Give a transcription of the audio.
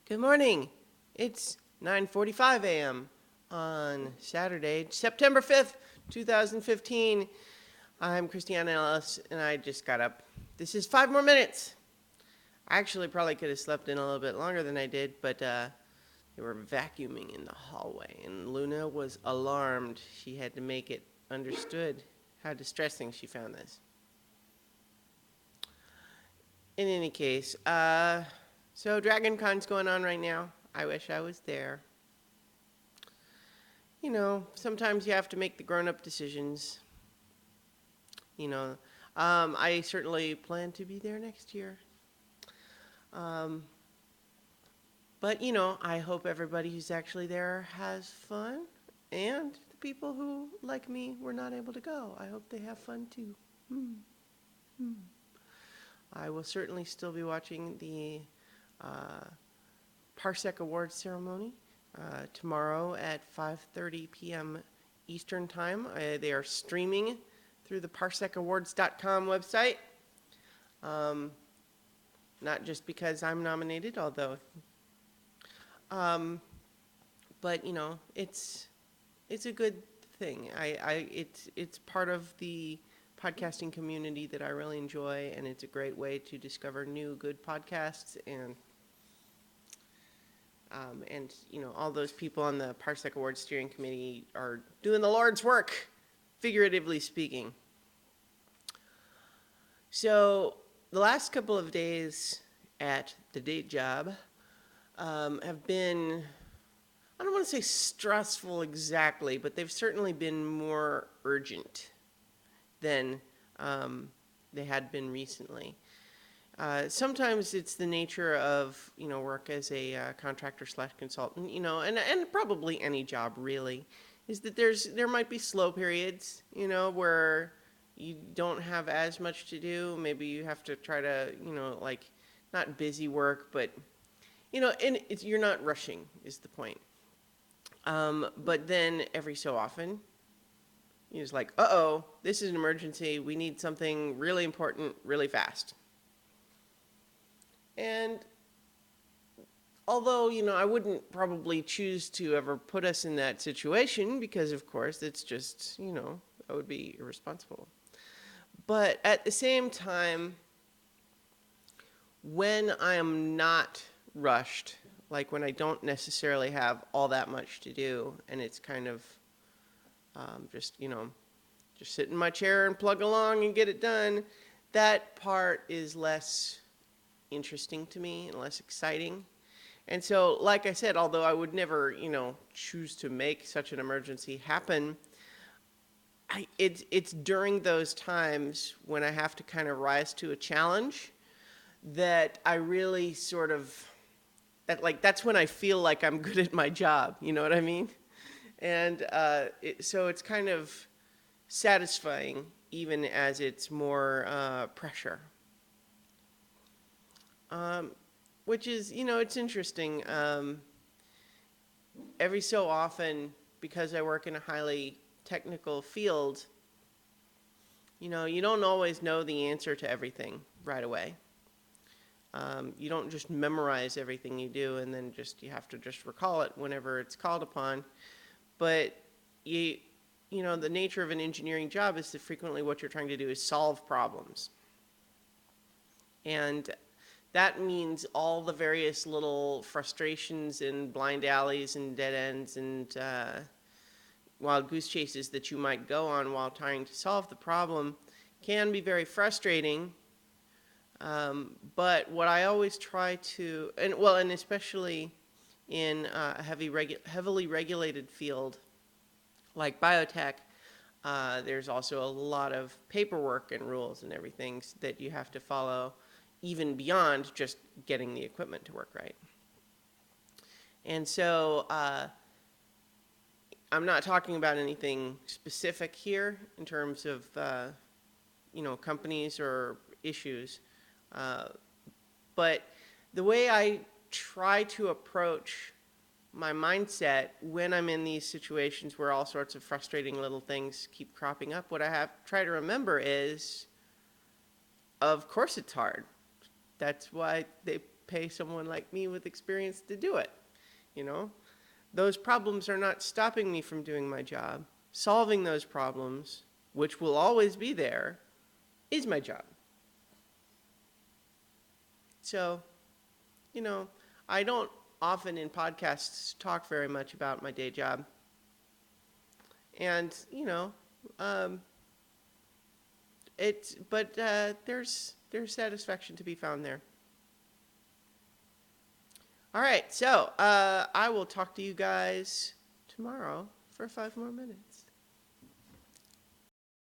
Good morning. It's 9:45 a.m. on Saturday, September 5th, 2015. I'm Christiane Ellis, and I just got up. This is 5 more minutes. I actually probably could have slept in a little bit longer than I did, but they were vacuuming in the hallway, and Luna was alarmed. She had to make it understood how distressing she found this. In any case, so DragonCon's going on right now. I wish I was there. Sometimes you have to make the grown-up decisions. I certainly plan to be there next year. But I hope everybody who's actually there has fun, and the people who, like me, were not able to go, I hope they have fun too. I will certainly still be watching the Parsec Awards ceremony tomorrow at 5:30 p.m. Eastern Time. They are streaming through the parsecawards.com website. Not just because I'm nominated, although, but it's a good thing. It's part of the podcasting community that I really enjoy, and it's a great way to discover new good podcasts and all those people on the Parsec Awards steering committee are doing the Lord's work, figuratively speaking. So the last couple of days at the day job have been, I don't want to say stressful exactly, but they've certainly been more urgent than they had been recently. Sometimes it's the nature of, work as a contractor / consultant, and probably any job really, is that there might be slow periods, where you don't have as much to do. Maybe you have to try to, not busy work, but, and you're not rushing is the point. But then every so often, you're just like, uh-oh, this is an emergency. We need something really important really fast. And although, I wouldn't probably choose to ever put us in that situation because, of course, it's just, that would be irresponsible. But at the same time, when I am not rushed, like when I don't necessarily have all that much to do, and it's kind of just sit in my chair and plug along and get it done, that part is less interesting to me and less exciting. And so, like I said, although I would never, choose to make such an emergency happen, it's during those times when I have to kind of rise to a challenge that I really sort of, that's when I feel like I'm good at my job, you know what I mean? And so it's kind of satisfying even as it's more pressure. Which is, it's interesting. Every so often, because I work in a highly technical field, you don't always know the answer to everything right away. You don't just memorize everything you do and then you have to just recall it whenever it's called upon. But the nature of an engineering job is that frequently what you're trying to do is solve problems. And that means all the various little frustrations and blind alleys and dead ends and wild goose chases that you might go on while trying to solve the problem can be very frustrating. But what I always try to, and especially in a heavily regulated field like biotech, there's also a lot of paperwork and rules and everything that you have to follow, even beyond just getting the equipment to work right. And so I'm not talking about anything specific here in terms of companies or issues, but the way I try to approach my mindset when I'm in these situations where all sorts of frustrating little things keep cropping up, what I have to try to remember is, of course it's hard. That's why they pay someone like me with experience to do it. You know, those problems are not stopping me from doing my job. Solving those problems, which will always be there, is my job. So, you know, I don't often in podcasts talk very much about my day job. And, there's satisfaction to be found there. All right, so I will talk to you guys tomorrow for 5 more minutes.